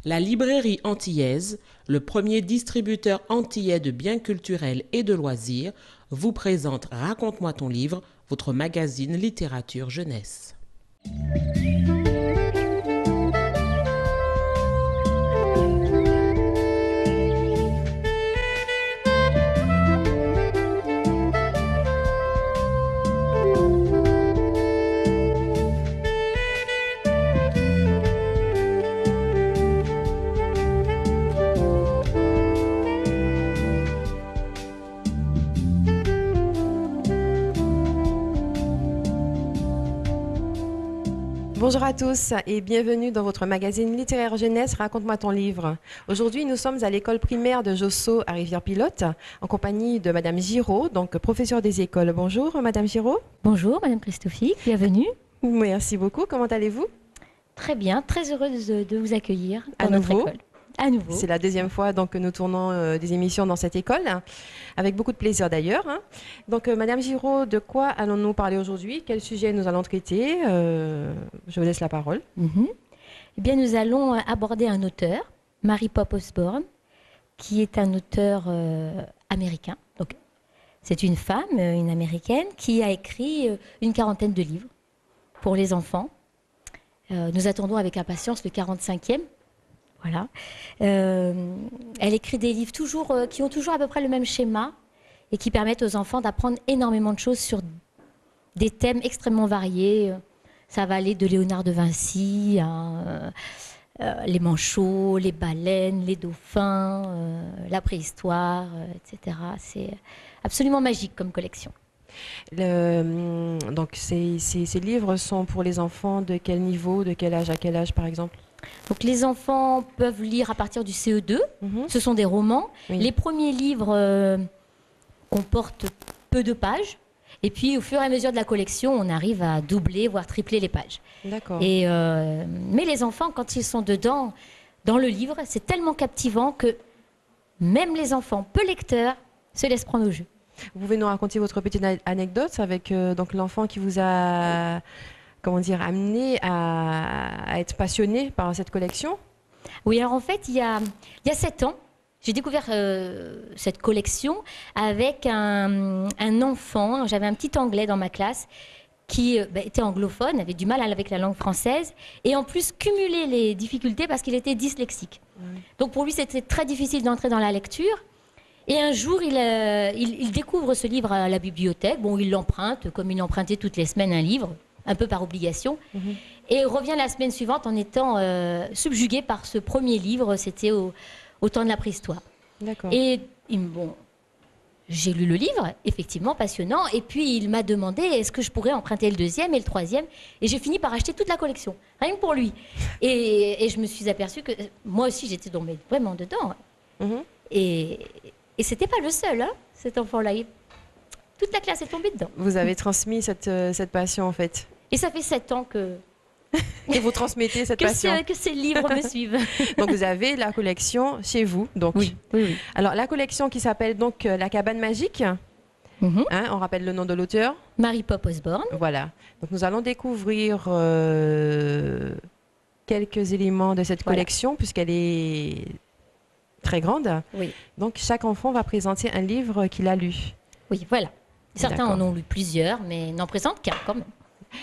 La librairie antillaise, le premier distributeur antillais de biens culturels et de loisirs, vous présente Raconte-moi ton livre, votre magazine littérature jeunesse. Bonjour à tous et bienvenue dans votre magazine littéraire jeunesse Raconte-moi ton livre. Aujourd'hui, nous sommes à l'école primaire de Josso à Rivière-Pilote en compagnie de Madame Giraud, donc professeure des écoles. Bonjour Madame Giraud. Bonjour Madame Christophique, bienvenue. Merci beaucoup, comment allez-vous? Très bien, très heureuse de vous accueillir À dans notre nouveau. école. À nouveau. C'est la deuxième fois donc, que nous tournons des émissions dans cette école, avec beaucoup de plaisir d'ailleurs. Donc Madame Giraud, de quoi allons-nous parler aujourd'hui? Quel sujet nous allons traiter? Je vous laisse la parole. Eh bien, nous allons aborder un auteur, Mary Poppins Osborne, qui est un auteur américain. Donc, c'est une femme, une américaine, qui a écrit une quarantaine de livres pour les enfants. Nous attendons avec impatience le 45e. Voilà. Elle écrit des livres qui ont toujours à peu près le même schéma et qui permettent aux enfants d'apprendre énormément de choses sur des thèmes extrêmement variés. Ça va aller de Léonard de Vinci à les manchots, les baleines, les dauphins, la préhistoire, etc. C'est absolument magique comme collection. Donc ces livres sont pour les enfants de quel niveau, de quel âge à quel âge par exemple? Donc les enfants peuvent lire à partir du CE2. Ce sont des romans. Oui. Les premiers livres comportent peu de pages. Et puis au fur et à mesure de la collection, on arrive à doubler, voire tripler les pages. D'accord. Mais les enfants, quand ils sont dedans, dans le livre, c'est tellement captivant que même les enfants peu lecteurs se laissent prendre au jeu. Vous pouvez nous raconter votre petite anecdote avec donc l'enfant qui vous a amené à être passionné par cette collection? Oui, alors en fait, il y a 7 ans, j'ai découvert cette collection avec un enfant. J'avais un petit Anglais dans ma classe qui était anglophone, avait du mal avec la langue française et en plus cumulait les difficultés parce qu'il était dyslexique. Donc pour lui, c'était très difficile d'entrer dans la lecture. Et un jour, il découvre ce livre à la bibliothèque. Bon, il l'emprunte, comme il empruntait toutes les semaines un livre, un peu par obligation. Et revient la semaine suivante en étant subjugué par ce premier livre. C'était au temps de la préhistoire. D'accord. Et j'ai lu le livre, effectivement passionnant. Et puis, il m'a demandé est-ce que je pourrais emprunter le deuxième et le troisième. Et j'ai fini par acheter toute la collection, rien que pour lui. Et je me suis aperçue que moi aussi, j'étais tombée vraiment dedans. Et c'était pas le seul, hein, cet enfant-là. Toute la classe est tombée dedans. Vous avez transmis cette passion en fait. Et ça fait 7 ans que vous transmettez cette passion. Que ces livres me suivent. Donc vous avez la collection chez vous. Donc. Oui. Alors la collection qui s'appelle donc La Cabane Magique. On rappelle le nom de l'auteur. Mary Poppins Osborne. Voilà. Donc nous allons découvrir quelques éléments de cette collection puisqu'elle est très grande. Oui. Donc chaque enfant va présenter un livre qu'il a lu. Oui, voilà. Certains en ont lu plusieurs, mais n'en présentent qu'un quand même.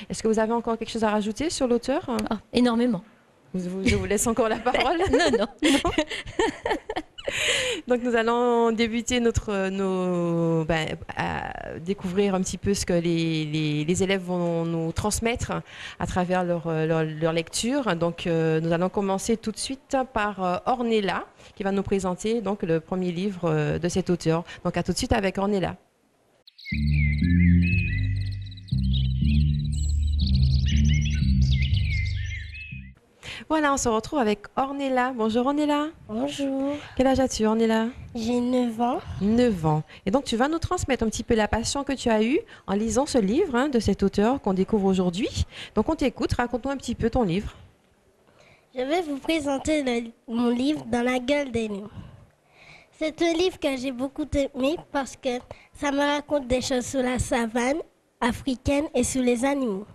Est-ce que vous avez encore quelque chose à rajouter sur l'auteur? Énormément. Je vous laisse encore la parole. Non. Donc nous allons débuter à découvrir un petit peu ce que les élèves vont nous transmettre à travers leur lecture. Donc nous allons commencer tout de suite par Ornella qui va nous présenter donc le premier livre de cet auteur. Donc à tout de suite avec Ornella. Voilà, on se retrouve avec Ornella. Bonjour Ornella. Bonjour. Quel âge as-tu Ornella? J'ai 9 ans. 9 ans. Et donc tu vas nous transmettre un petit peu la passion que tu as eue en lisant ce livre de cet auteur qu'on découvre aujourd'hui. Donc on t'écoute, raconte-nous un petit peu ton livre. Je vais vous présenter mon livre Dans la gueule des loups. C'est un livre que j'ai beaucoup aimé parce que ça me raconte des choses sur la savane africaine et sur les animaux.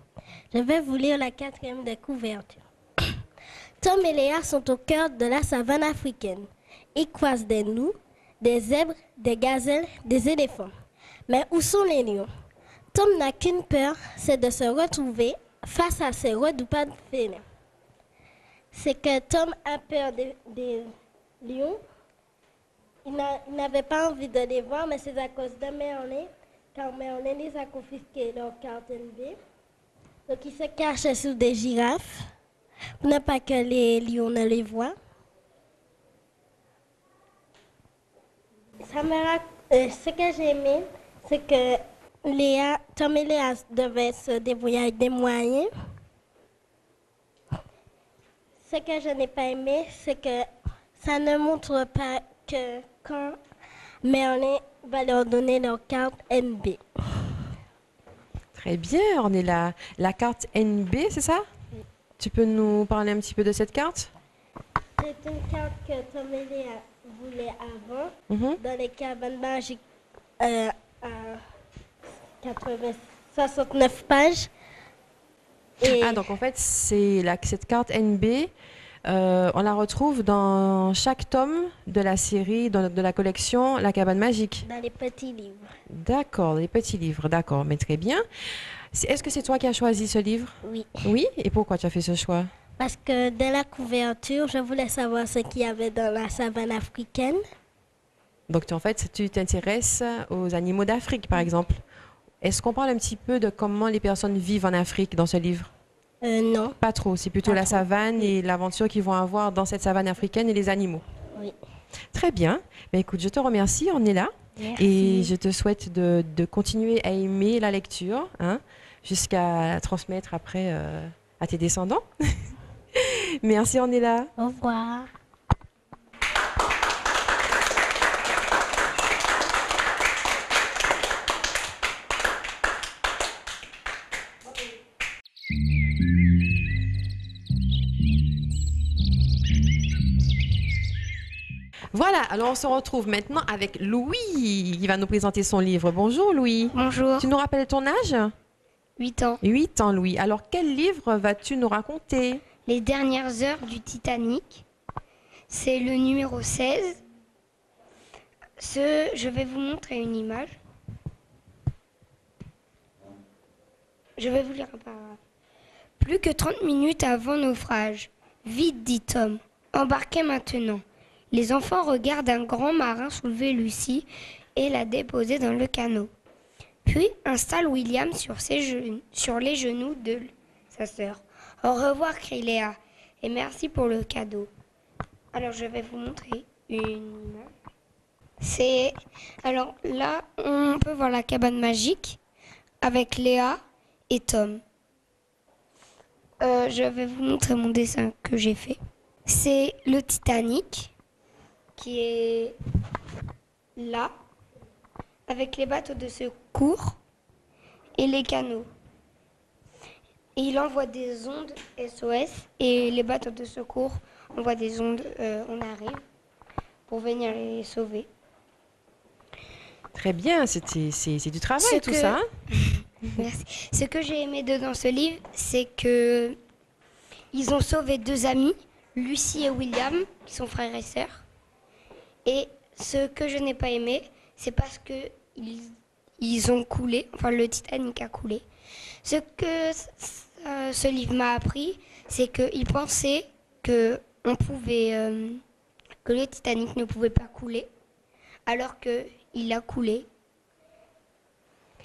Je vais vous lire la 4e de couverture. Tom et Léa sont au cœur de la savane africaine. Ils croisent des loups, des zèbres, des gazelles, des éléphants. Mais où sont les lions? Tom n'a qu'une peur, c'est de se retrouver face à ces redoupables félins. C'est que Tom a peur des lions. Il n'avait pas envie de les voir, mais c'est à cause de Merlin, car Merlin les a confisqués leur carte NB. Donc il se cache sous des girafes, pour ne pas que les lions ne les voient. Ce que j'ai aimé, c'est que Tom et Léa devaient se débrouiller avec des moyens. Ce que je n'ai pas aimé, c'est que ça ne montre pas que quand Merlin va leur donner leur carte NB. Très bien, on est là. La carte NB, c'est ça? Oui. Tu peux nous parler un petit peu de cette carte? C'est une carte que Tom et Léa voulaient avant, dans les cabanes magiques à 69 pages. Et Donc en fait, cette carte NB, on la retrouve dans chaque tome de la série, de la collection La Cabane Magique. dans les petits livres. D'accord, les petits livres, d'accord, mais très bien. Est-ce que c'est toi qui as choisi ce livre? Oui. Oui, et pourquoi tu as fait ce choix? Parce que dès la couverture, je voulais savoir ce qu'il y avait dans la savane africaine. Donc en fait, tu t'intéresses aux animaux d'Afrique, par exemple. Est-ce qu'on parle un petit peu de comment les personnes vivent en Afrique dans ce livre? Non. Pas trop, c'est plutôt Pas la trop. savane et l'aventure qu'ils vont avoir dans cette savane africaine et les animaux. Oui. Très bien. Ben, écoute, je te remercie, on est là. Merci. Et je te souhaite de continuer à aimer la lecture, hein, jusqu'à la transmettre après à tes descendants. Merci, on est là. Au revoir. Voilà, alors on se retrouve maintenant avec Louis. Il va nous présenter son livre. Bonjour Louis. Bonjour, Tu nous rappelles ton âge? 8 ans. 8 ans Louis. Alors quel livre vas-tu nous raconter? Les dernières heures du Titanic. C'est le numéro 16. Je vais vous montrer une image. Je vais vous lire un paragraphe. Plus que 30 minutes avant naufrage. Vite, dit Tom. Embarquez maintenant. Les enfants regardent un grand marin soulever Lucie et la déposer dans le canot. Puis installe William sur les genoux de sa sœur. Au revoir, crie Léa, et merci pour le cadeau. Alors je vais vous montrer une image. Alors là, on peut voir la cabane magique avec Léa et Tom. Je vais vous montrer mon dessin que j'ai fait. C'est le Titanic qui est là, avec les bateaux de secours et les canots. Et il envoie des ondes SOS et les bateaux de secours envoient des ondes, on arrive, pour venir les sauver. Très bien, c'est du travail tout ça. Hein? Merci. Ce que j'ai aimé dans ce livre, c'est que ils ont sauvé 2 amis, Lucie et William, qui sont frères et sœurs. Et ce que je n'ai pas aimé, c'est parce que ils ont coulé, enfin le Titanic a coulé. Ce que ce livre m'a appris, c'est qu'ils pensaient que le Titanic ne pouvait pas couler, alors qu'il a coulé.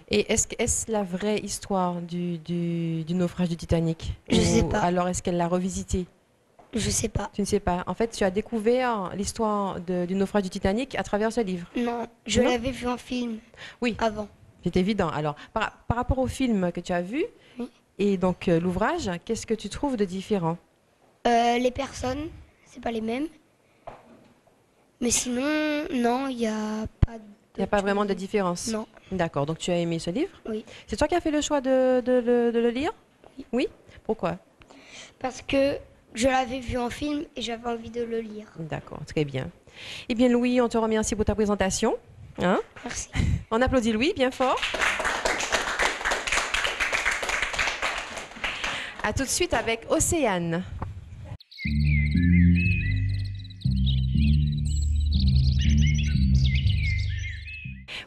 Et est-ce la vraie histoire du naufrage du Titanic? Je sais pas. Alors est-ce qu'elle l'a revisité? Je sais pas. Tu ne sais pas. En fait, tu as découvert l'histoire du naufrage du Titanic à travers ce livre. Non, je Non l'avais vu en film. Oui. Avant. C'est évident. Alors, par rapport au film que tu as vu, Oui. et donc l'ouvrage, qu'est-ce que tu trouves de différent? Les personnes, c'est pas les mêmes. Mais sinon, non, il n'y a pas de... Il n'y a pas vraiment de différence? Non. D'accord. Donc, tu as aimé ce livre? Oui. C'est toi qui as fait le choix de le lire? Oui. Pourquoi? Parce que je l'avais vu en film et j'avais envie de le lire. D'accord, très bien. Eh bien, Louis, on te remercie pour ta présentation. Hein? Merci. On applaudit Louis bien fort. À tout de suite avec Océane.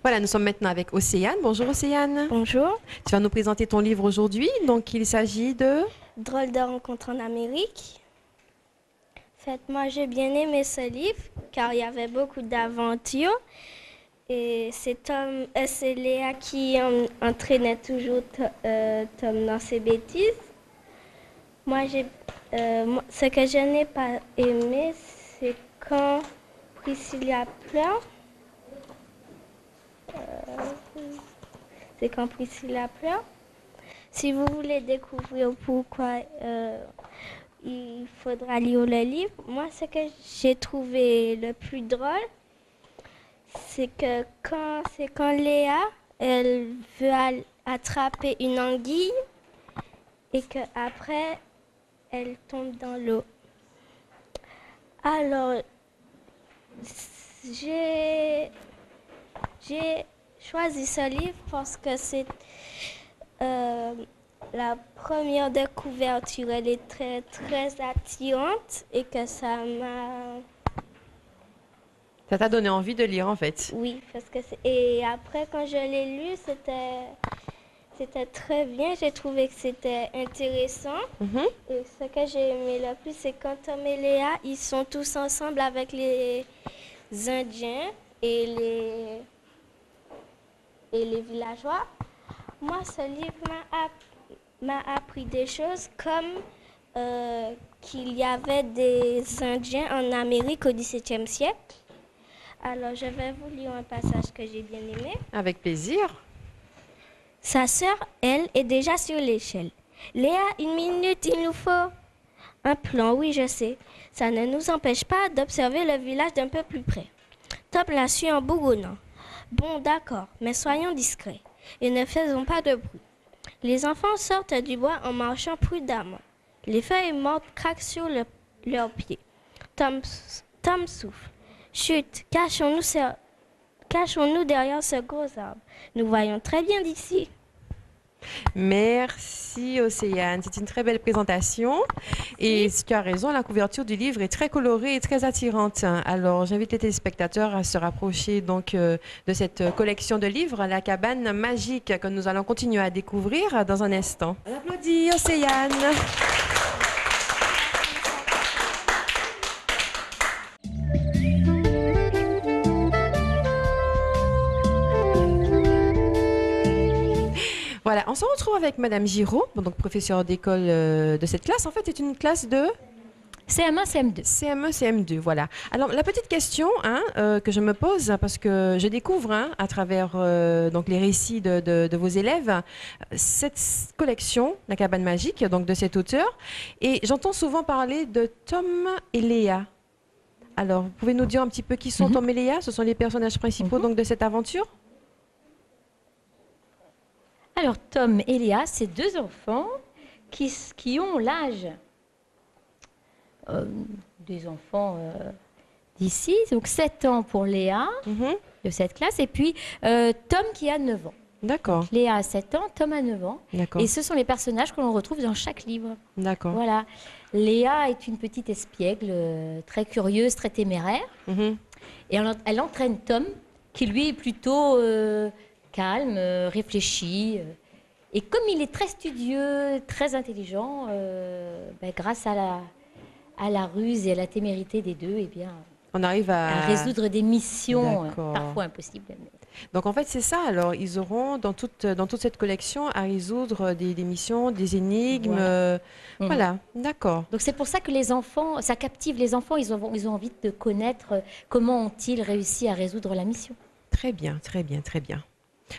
Voilà, nous sommes maintenant avec Océane. Bonjour Océane. Bonjour. Tu vas nous présenter ton livre aujourd'hui. Donc, il s'agit de... Drôle de rencontre en Amérique. En fait, moi, j'ai bien aimé ce livre car il y avait beaucoup d'aventures. Et c'est Léa qui entraînait toujours Tom dans ses bêtises. Moi, ce que je n'ai pas aimé, c'est quand Priscilla pleure. C'est quand Priscilla pleure. Si vous voulez découvrir pourquoi il faudra lire le livre, moi, ce que j'ai trouvé le plus drôle, c'est quand Léa, elle veut attraper une anguille et qu'après, elle tombe dans l'eau. Alors, j'ai choisi ce livre parce que c'est la première de couverture. Elle est très, très attirante et que ça m'a... Ça t'a donné envie de lire en fait. Oui, parce que et après, quand je l'ai lu, c'était très bien. J'ai trouvé que c'était intéressant. Et ce que j'ai aimé le plus, c'est quand Tom et Léa, ils sont tous ensemble avec les Indiens et les villageois. Moi, ce livre m'a appris des choses comme qu'il y avait des Indiens en Amérique au XVIIe siècle. Alors, je vais vous lire un passage que j'ai bien aimé. Avec plaisir. Sa sœur, elle, est déjà sur l'échelle. Léa, 1 minute, il nous faut un plan, oui, je sais. Ça ne nous empêche pas d'observer le village d'un peu plus près. Tom la suit en bougonnant. Bon, d'accord, mais soyons discrets et ne faisons pas de bruit. Les enfants sortent du bois en marchant prudemment. Les feuilles mortes craquent sur leurs pieds. Tom souffle. Chut, cachons-nous derrière ce gros arbre. Nous voyons très bien d'ici. Merci Océane, c'est une très belle présentation et tu as raison, la couverture du livre est très colorée et très attirante. Alors j'invite les téléspectateurs à se rapprocher donc de cette collection de livres, La cabane magique, que nous allons continuer à découvrir dans un instant. On applaudit Océane. Voilà, on se retrouve avec Madame Giraud, donc professeure d'école de cette classe. En fait, c'est une classe de CM1, CM2. CM1, CM2, voilà. Alors, la petite question que je me pose, parce que je découvre à travers donc les récits de vos élèves, cette collection, La cabane magique, donc de cet auteur, et j'entends souvent parler de Tom et Léa. Alors, vous pouvez nous dire un petit peu qui sont Tom et Léa? Ce sont les personnages principaux donc, de cette aventure? Alors, Tom et Léa, c'est 2 enfants qui ont l'âge des enfants d'ici. Donc, 7 ans pour Léa, de cette classe, et puis Tom qui a 9 ans. D'accord. Léa a 7 ans, Tom a 9 ans. D'accord. Et ce sont les personnages que l'on retrouve dans chaque livre. D'accord. Voilà. Léa est une petite espiègle, très curieuse, très téméraire. Et elle entraîne Tom, qui lui est plutôt... calme, réfléchi. Et comme il est très studieux, très intelligent, grâce à la ruse et à la témérité des deux, eh bien, on arrive à résoudre des missions parfois impossibles. Donc en fait c'est ça, alors ils auront dans toute cette collection à résoudre des missions, des énigmes, voilà, d'accord. Donc c'est pour ça que les enfants, ça captive les enfants, ils ont envie de connaître comment ont-ils réussi à résoudre la mission. Très bien, très bien, très bien.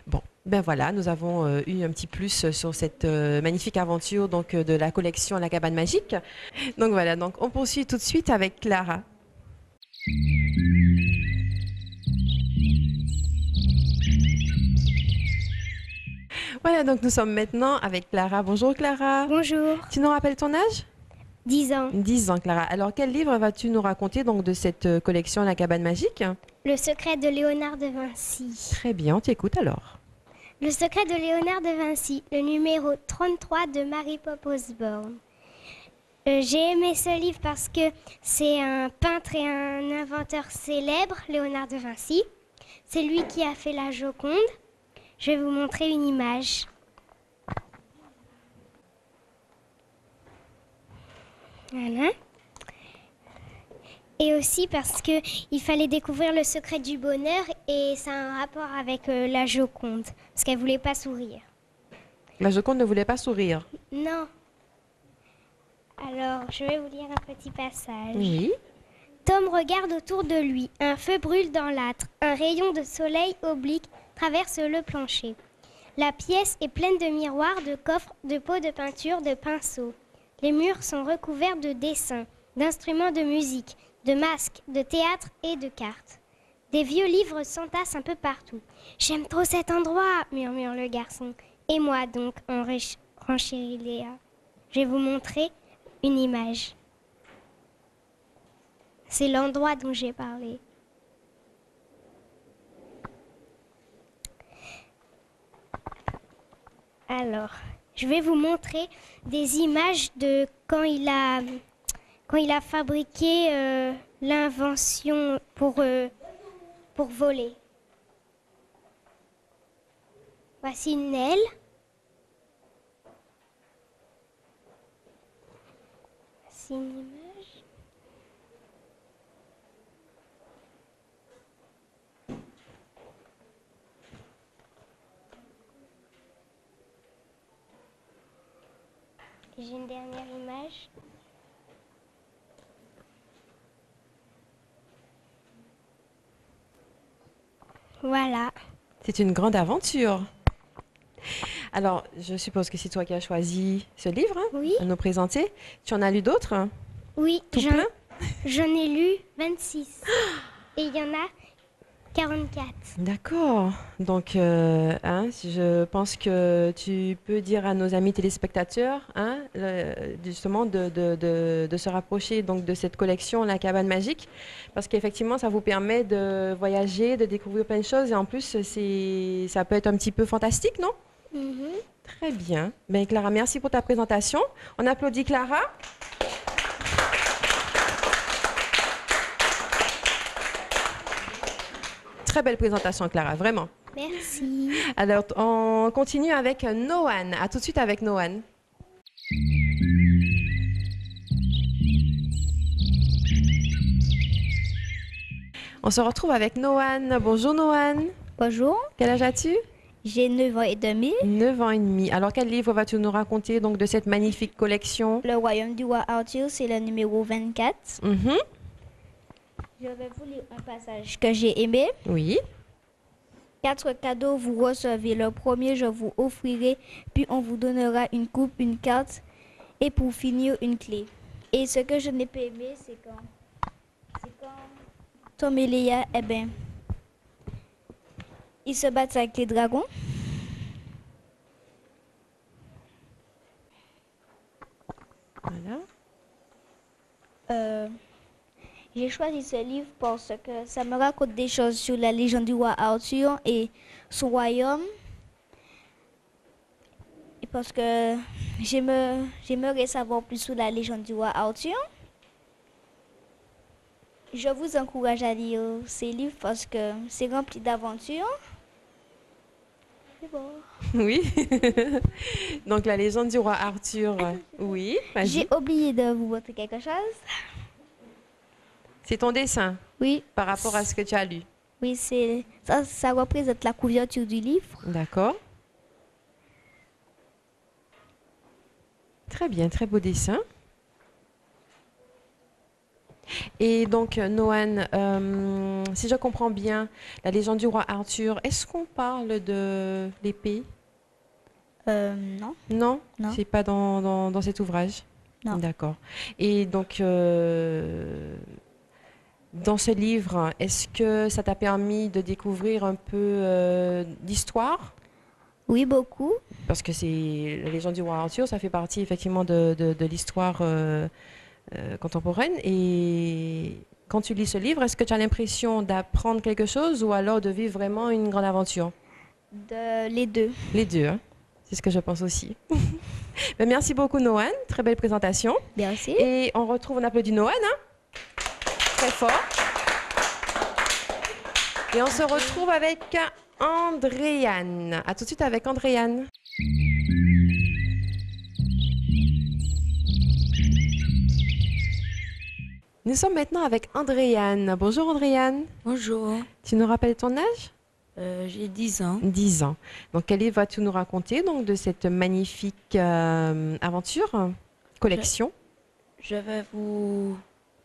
Bon, ben voilà, nous avons eu un petit plus sur cette magnifique aventure donc, de la collection La cabane magique. Donc voilà, donc on poursuit tout de suite avec Clara. Voilà, donc nous sommes maintenant avec Clara. Bonjour Clara. Bonjour. Tu nous rappelles ton âge? 10 ans. 10 ans, Clara. Alors, quel livre vas-tu nous raconter donc, de cette collection La cabane magique? Le secret de Léonard de Vinci. Très bien, on t'écoute alors. Le secret de Léonard de Vinci, le numéro 33 de Mary Pop Osborne. J'ai aimé ce livre parce que c'est un peintre et un inventeur célèbre, Léonard de Vinci. C'est lui qui a fait la Joconde. Je vais vous montrer une image. Voilà. Et aussi parce qu'il fallait découvrir le secret du bonheur et ça a un rapport avec la Joconde, parce qu'elle ne voulait pas sourire. La Joconde ne voulait pas sourire. Non. Alors, je vais vous lire un petit passage. Oui. Tom regarde autour de lui. Un feu brûle dans l'âtre. Un rayon de soleil oblique traverse le plancher. La pièce est pleine de miroirs, de coffres, de pots de peinture, de pinceaux. Les murs sont recouverts de dessins, d'instruments de musique, de masques, de théâtre et de cartes. Des vieux livres s'entassent un peu partout. « J'aime trop cet endroit !» murmure le garçon. « Et moi donc ?» renchérit Léa. Je vais vous montrer une image. C'est l'endroit dont j'ai parlé. Alors, je vais vous montrer des images de quand il a fabriqué l'invention pour voler. Voici une aile. Voici une image. J'ai une dernière image. Voilà. C'est une grande aventure. Alors, je suppose que c'est toi qui as choisi ce livre Oui. à nous présenter. Tu en as lu d'autres? Oui, Tout plein? j'en ai lu 26. Et il y en a 44. D'accord. Donc, je pense que tu peux dire à nos amis téléspectateurs, justement, de se rapprocher donc de cette collection La Cabane Magique, parce qu'effectivement, ça vous permet de voyager, de découvrir plein de choses, et en plus, ça peut être un petit peu fantastique, non? Très bien. Ben, Clara, merci pour ta présentation. On applaudit Clara. Très belle présentation, Clara, vraiment. Merci. Alors, on continue avec Noan. À tout de suite avec Noan. On se retrouve avec Noan. Bonjour Noan. Bonjour, Quel âge as-tu? j'ai 9 ans et demi. 9 ans et demi. Alors, quel livre vas-tu nous raconter donc, de cette magnifique collection? Le royaume du roi Arthur, c'est le numéro 24. Mhm. Je vais vous lire un passage que j'ai aimé. Oui. 4 cadeaux vous recevez. Le premier, je vous offrirai, puis on vous donnera une coupe, une carte, et pour finir, une clé. Et ce que je n'ai pas aimé, c'est quand Tom et Léa, ils se battent avec les dragons. Voilà. J'ai choisi ce livre parce que ça me raconte des choses sur la légende du roi Arthur et son royaume. Et parce que j'aimerais savoir plus sur la légende du roi Arthur. Je vous encourage à lire ces livres parce que c'est rempli d'aventures. C'est bon. Oui. Donc, la légende du roi Arthur. Oui, vas-y. J'ai oublié de vous montrer quelque chose. C'est ton dessin Oui, par rapport à ce que tu as lu. oui, ça représente la couverture du livre. D'accord. Très bien, très beau dessin. Et donc, Noan, si je comprends bien, la légende du roi Arthur, est-ce qu'on parle de l'épée? Non. Non, Non. c'est pas dans cet ouvrage. Non. D'accord. Et donc, dans ce livre, est-ce que ça t'a permis de découvrir un peu d'histoire? Oui, beaucoup. Parce que c'est la légende du roi Arthur, ça fait partie effectivement de l'histoire contemporaine. Et quand tu lis ce livre, est-ce que tu as l'impression d'apprendre quelque chose ou alors de vivre vraiment une grande aventure? Les deux. Les deux, hein. C'est ce que je pense aussi. Ben, merci beaucoup, Noan. Très belle présentation. Merci. Et on applaudit Noan, hein? Très fort. Et on se retrouve avec Andréane. À tout de suite avec Andréane. Nous sommes maintenant avec Andréane. Bonjour Andréane. Bonjour, Tu nous rappelles ton âge? j'ai 10 ans. 10 ans. Donc quel livre vas-tu nous raconter donc, de cette magnifique aventure, collection? Je vais vous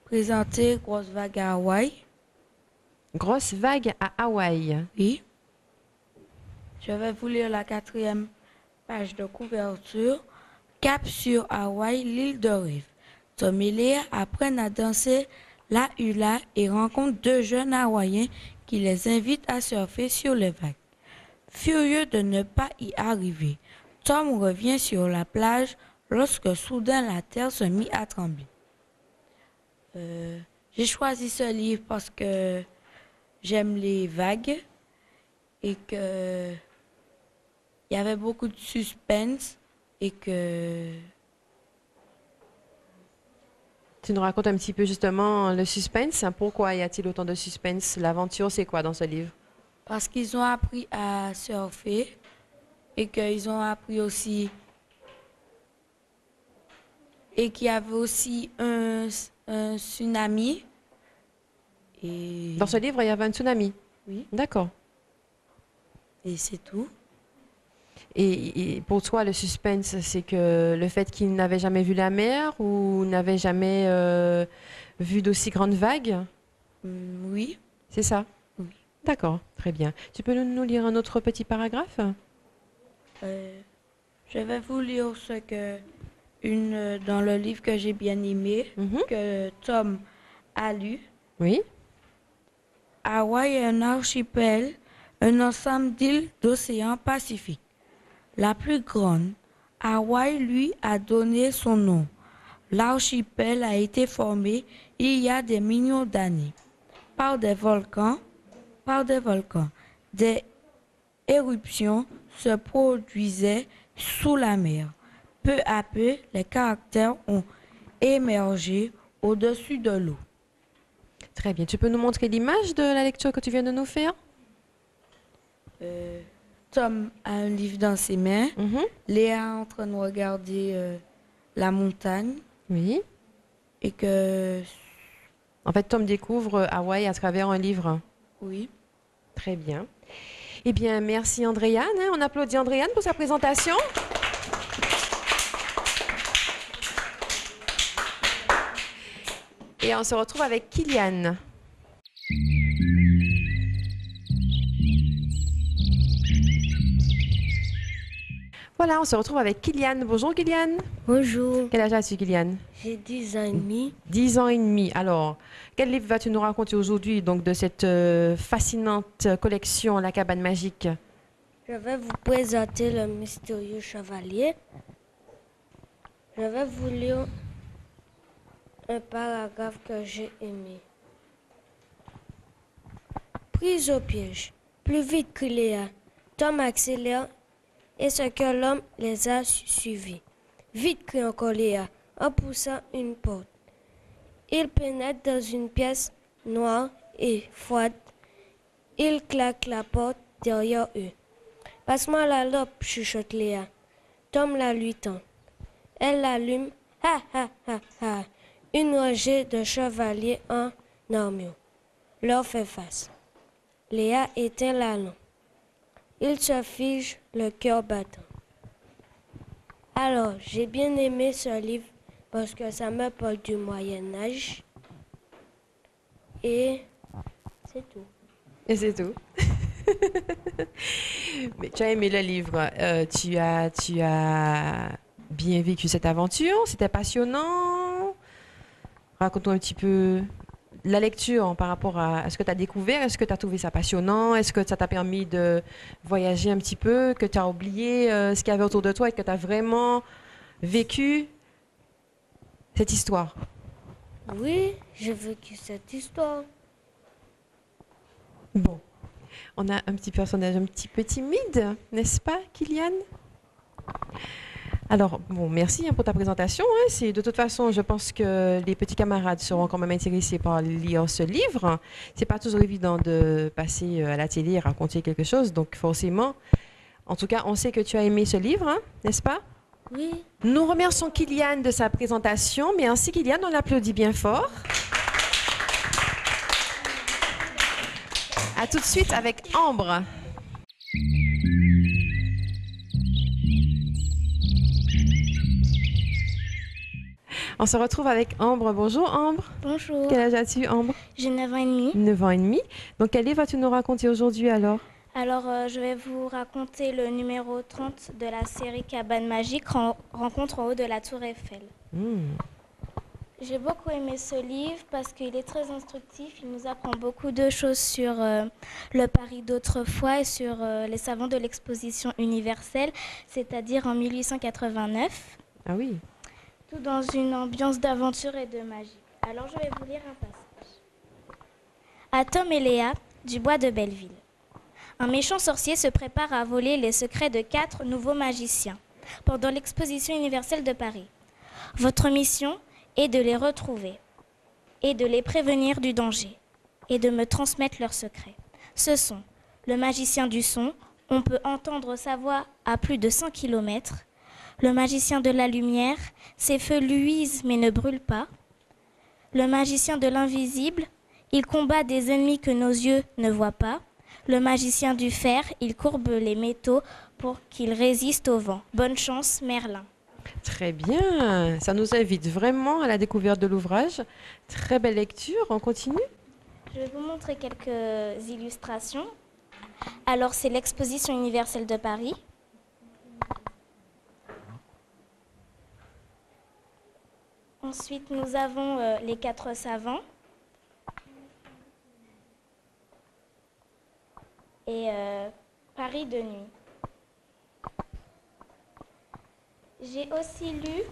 présenter Grosse Vague à Hawaï. Grosse vague à Hawaï. Oui. Je vais vous lire la 4e page de couverture. Cap sur Hawaï, l'île de Rêve. Tom et Léa apprennent à danser la hula et rencontrent 2 jeunes Hawaïens qui les invitent à surfer sur les vagues. Furieux de ne pas y arriver, Tom revient sur la plage lorsque soudain la terre se mit à trembler. J'ai choisi ce livre parce que j'aime les vagues et que il y avait beaucoup de suspense et que Tu nous racontes un petit peu justement le suspense. Pourquoi y a-t-il autant de suspense? L'aventure, c'est quoi dans ce livre? parce qu'ils ont appris à surfer et qu'ils ont appris aussi et qu'il y avait aussi un tsunami et Dans ce livre, il y avait un tsunami. oui, D'accord. et c'est tout. Et pour toi, le suspense, c'est que le fait qu'ils n'avaient jamais vu la mer ou n'avaient jamais vu d'aussi grandes vagues? Oui. C'est ça? Oui. D'accord, très bien. Tu peux nous lire un autre petit paragraphe? Je vais vous lire ce que dans le livre que j'ai bien aimé, Mhm. que Tom a lu. Oui. Hawaï est un archipel, un ensemble d'îles d'océan Pacifique. La plus grande, Hawaï lui a donné son nom. L'archipel a été formé il y a des millions d'années par des volcans. Des éruptions se produisaient sous la mer. Peu à peu, les caractères ont émergé au-dessus de l'eau. Très bien. Tu peux nous montrer l'image de la lecture que tu viens de nous faire? Tom a un livre dans ses mains. Mhm. Léa est en train de regarder la montagne Oui. et que En fait, Tom découvre Hawaï à travers un livre. oui. Très bien. Eh bien, merci Andréane. On applaudit Andréane pour sa présentation. Et on se retrouve avec Kylian. Voilà, on se retrouve avec Kylian. Bonjour Kylian. Bonjour, Quel âge as-tu Kylian? j'ai 10 ans et demi. 10 ans et demi. Alors, quel livre vas-tu nous raconter aujourd'hui donc de cette fascinante collection La Cabane Magique? Je vais vous présenter le mystérieux chevalier. Je vais vous lire un paragraphe que j'ai aimé. Prise au piège. Plus vite que Léa, Tom accélère et ce que l'homme les a suivis. Vite crie encore Léa en poussant une porte. Il pénètre dans une pièce noire et froide. Il claque la porte derrière eux. Passe-moi la lampe, chuchote Léa. Tom la lui tend. Elle l'allume. Ha ha ha ha. Une rangée de chevaliers en armure leur fait face. Léa éteint la lampe. Il se fige, le cœur battant. Alors, j'ai bien aimé ce livre parce que ça me parle du Moyen-Âge. Et c'est tout. Et c'est tout. Mais tu as aimé le livre. Tu as bien vécu cette aventure. C'était passionnant. Raconte-nous un petit peu la lecture par rapport à ce que tu as découvert. Est-ce que tu as trouvé ça passionnant? Est-ce que ça t'a permis de voyager un petit peu? Que tu as oublié ce qu'il y avait autour de toi et que tu as vraiment vécu cette histoire? Oui, j'ai vécu cette histoire. Bon. On a un petit personnage un petit peu timide, n'est-ce pas, Kylian? Alors, bon, merci pour ta présentation. De toute façon, je pense que les petits camarades seront quand même intéressés par lire ce livre. C'est pas toujours évident de passer à la télé et raconter quelque chose. Donc, forcément, en tout cas, on sait que tu as aimé ce livre, n'est-ce pas? Oui. Nous remercions Kylian de sa présentation. Merci Kylian, on l'applaudit bien fort. À tout de suite avec Ambre. On se retrouve avec Ambre. Bonjour Ambre. Bonjour. Quel âge as-tu Ambre? J'ai 9 ans et demi. 9 ans et demi. Donc quel livre vas-tu nous raconter aujourd'hui alors? Alors, je vais vous raconter le numéro 30 de la série Cabane Magique, Rencontre en haut de la Tour Eiffel. J'ai beaucoup aimé ce livre parce qu'il est très instructif. Il nous apprend beaucoup de choses sur le Paris d'autrefois et sur les savants de l'exposition universelle, c'est-à-dire en 1889. Ah oui. Tout dans une ambiance d'aventure et de magie. Alors, je vais vous lire un passage. À Tom et Léa, du bois de Belleville. Un méchant sorcier se prépare à voler les secrets de 4 nouveaux magiciens pendant l'exposition universelle de Paris. Votre mission est de les retrouver et de les prévenir du danger et de me transmettre leurs secrets. Ce sont le magicien du son, on peut entendre sa voix à plus de 100 km. Le magicien de la lumière, ses feux luisent mais ne brûlent pas. Le magicien de l'invisible, il combat des ennemis que nos yeux ne voient pas. Le magicien du fer, il courbe les métaux pour qu'ils résistent au vent. Bonne chance, Merlin. Très bien. Ça nous invite vraiment à la découverte de l'ouvrage. Très belle lecture. On continue? Je vais vous montrer quelques illustrations. Alors, c'est l'exposition universelle de Paris. Ensuite, nous avons les 4 savants. Et Paris de nuit. J'ai aussi lu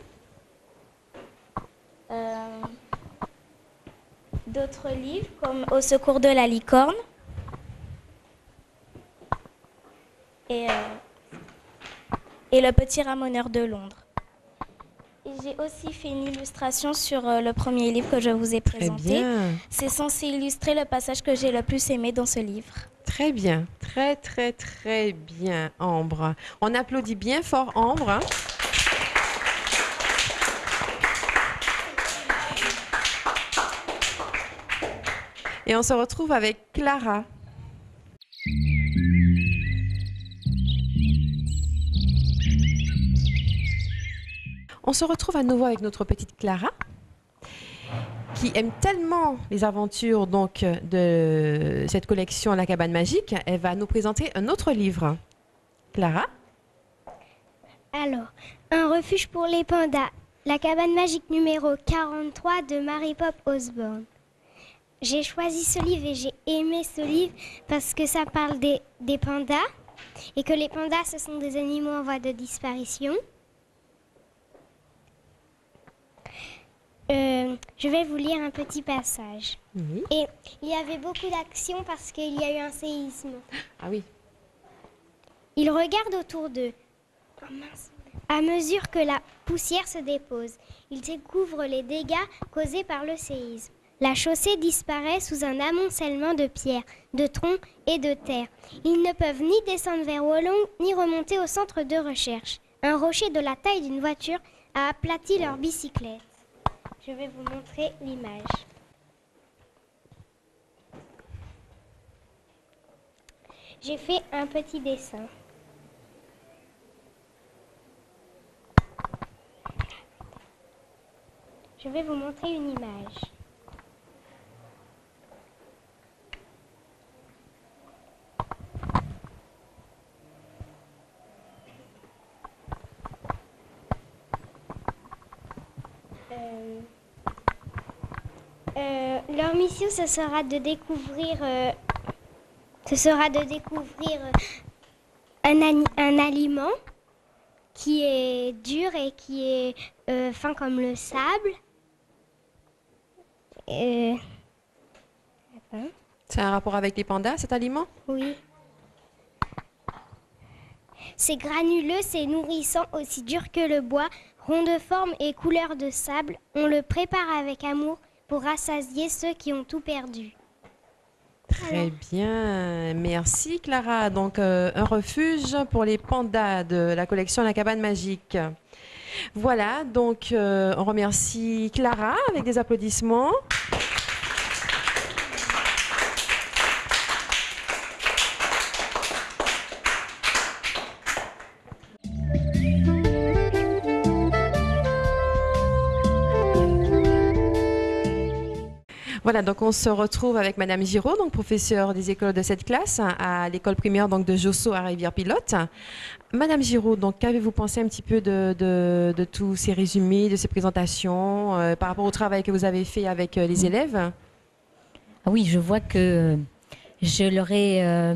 d'autres livres comme Au secours de la licorne et Le petit ramoneur de Londres. Et j'ai aussi fait une illustration sur le premier livre que je vous ai présenté. Très bien. C'est censé illustrer le passage que j'ai le plus aimé dans ce livre. Très bien. Très, très, très bien, Ambre. On applaudit bien fort Ambre. Et on se retrouve avec Clara. On se retrouve à nouveau avec notre petite Clara, qui aime tellement les aventures donc, de cette collection La Cabane Magique. Elle va nous présenter un autre livre. Clara? Alors, Un refuge pour les pandas. La cabane magique numéro 43 de Mary-Pop Osborne. J'ai choisi ce livre et j'ai aimé ce livre parce que ça parle des pandas et que les pandas, ce sont des animaux en voie de disparition. Je vais vous lire un petit passage. Oui. Et il y avait beaucoup d'action parce qu'il y a eu un séisme. Ah oui. Ils regardent autour d'eux. Oh mince. À mesure que la poussière se dépose, ils découvrent les dégâts causés par le séisme. La chaussée disparaît sous un amoncellement de pierres, de troncs et de terre. Ils ne peuvent ni descendre vers Wallong, ni remonter au centre de recherche. Un rocher de la taille d'une voiture a aplati leur bicyclette. Je vais vous montrer l'image. J'ai fait un petit dessin. Je vais vous montrer une image. Leur mission, ce sera de découvrir, un aliment qui est dur et qui est fin comme le sable. C'est un rapport avec les pandas, cet aliment? Oui. C'est granuleux, c'est nourrissant, aussi dur que le bois, rond de forme et couleur de sable. On le prépare avec amour pour rassasier ceux qui ont tout perdu. Très bien, merci Clara. Donc un refuge pour les pandas de la collection La Cabane Magique. Voilà, donc on remercie Clara avec des applaudissements. Voilà, donc on se retrouve avec Madame Giraud, donc professeure des écoles de cette classe à l'école primaire donc, de Josso à Rivière-Pilote. Madame Giraud, donc qu'avez-vous pensé un petit peu de tous ces résumés, de ces présentations par rapport au travail que vous avez fait avec les élèves? Ah oui, je vois que je leur ai,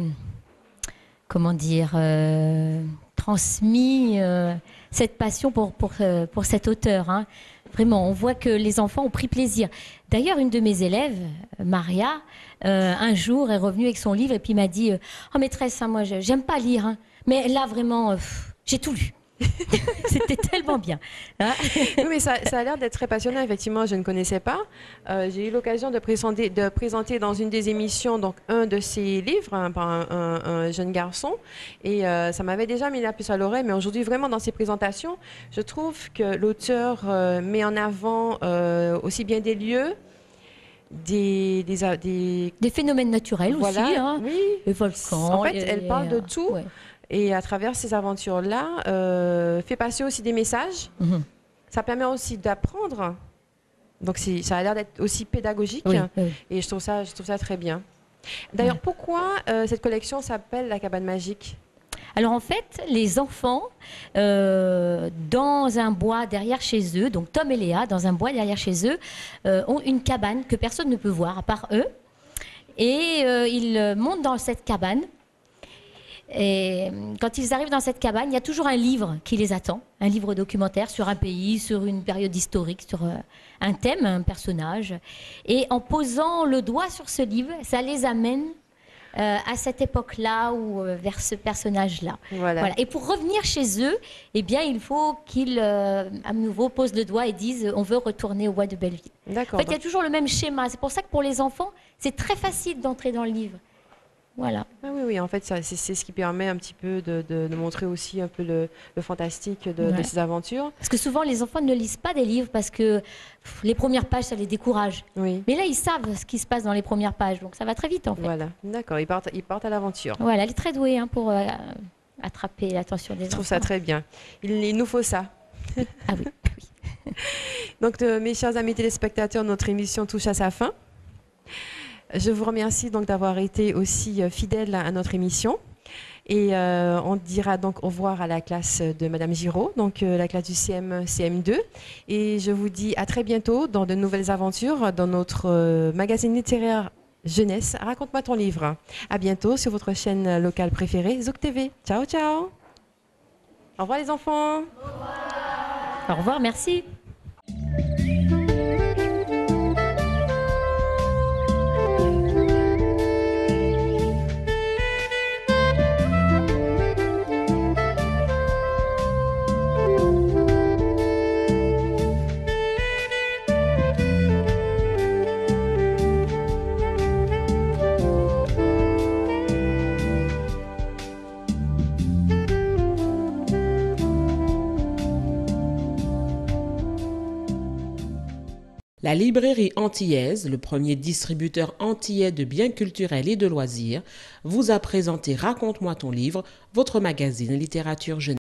transmis cette passion pour cet auteur. Hein. Vraiment, on voit que les enfants ont pris plaisir. D'ailleurs, une de mes élèves, Maria, un jour est revenue avec son livre et puis m'a dit « Oh maîtresse, hein, moi, j'aime pas lire, hein, mais là, vraiment, j'ai tout lu. » C'était tellement bien. Hein. Oui, mais ça a l'air d'être très passionnant. Effectivement, je ne connaissais pas. J'ai eu l'occasion de présenter dans une des émissions donc, un de ses livres hein, par un jeune garçon. Et ça m'avait déjà mis la puce à l'oreille. Mais aujourd'hui, vraiment, dans ses présentations, je trouve que l'auteur met en avant aussi bien des lieux, des phénomènes naturels voilà, aussi. Hein. Oui. Les volcans. En fait, elle parle de tout. Ouais. Et à travers ces aventures-là, fait passer aussi des messages. Mm-hmm. Ça permet aussi d'apprendre. Donc, ça a l'air d'être aussi pédagogique. Oui, oui. Et je trouve ça très bien. D'ailleurs, pourquoi cette collection s'appelle La Cabane Magique? Alors, en fait, les enfants, dans un bois derrière chez eux, donc Tom et Léa, dans un bois derrière chez eux, ont une cabane que personne ne peut voir à part eux. Et ils montent dans cette cabane. Et quand ils arrivent dans cette cabane, il y a toujours un livre qui les attend, un livre documentaire sur un pays, sur une période historique, sur un thème, un personnage. Et en posant le doigt sur ce livre, ça les amène à cette époque-là ou vers ce personnage-là. Voilà. Voilà. Et pour revenir chez eux, eh bien, il faut qu'ils, à nouveau, posent le doigt et disent « on veut retourner au bois de Belleville ». En fait, il y a toujours le même schéma. C'est pour ça que pour les enfants, c'est très facile d'entrer dans le livre. Voilà. Ah oui, en fait, c'est ce qui permet un petit peu de montrer aussi un peu le fantastique de ces aventures. Parce que souvent, les enfants ne lisent pas des livres parce que les premières pages, ça les décourage. Oui. Mais là, ils savent ce qui se passe dans les premières pages, donc ça va très vite en fait. Voilà, d'accord, ils partent à l'aventure. Voilà, elle est très douée hein, pour attraper l'attention des enfants. Je trouve ça très bien. Il nous faut ça. Ah oui, oui. Donc, mes chers amis téléspectateurs, notre émission touche à sa fin. Je vous remercie donc d'avoir été aussi fidèles à notre émission. Et on dira donc au revoir à la classe de Madame Giraud, donc la classe du CM2. Et je vous dis à très bientôt dans de nouvelles aventures dans notre magazine littéraire jeunesse. Raconte-moi ton livre. À bientôt sur votre chaîne locale préférée, Zouk TV. Ciao, ciao. Au revoir les enfants. Au revoir. Au revoir, merci. La librairie antillaise, le premier distributeur antillais de biens culturels et de loisirs, vous a présenté Raconte-moi ton livre, votre magazine littérature jeunesse.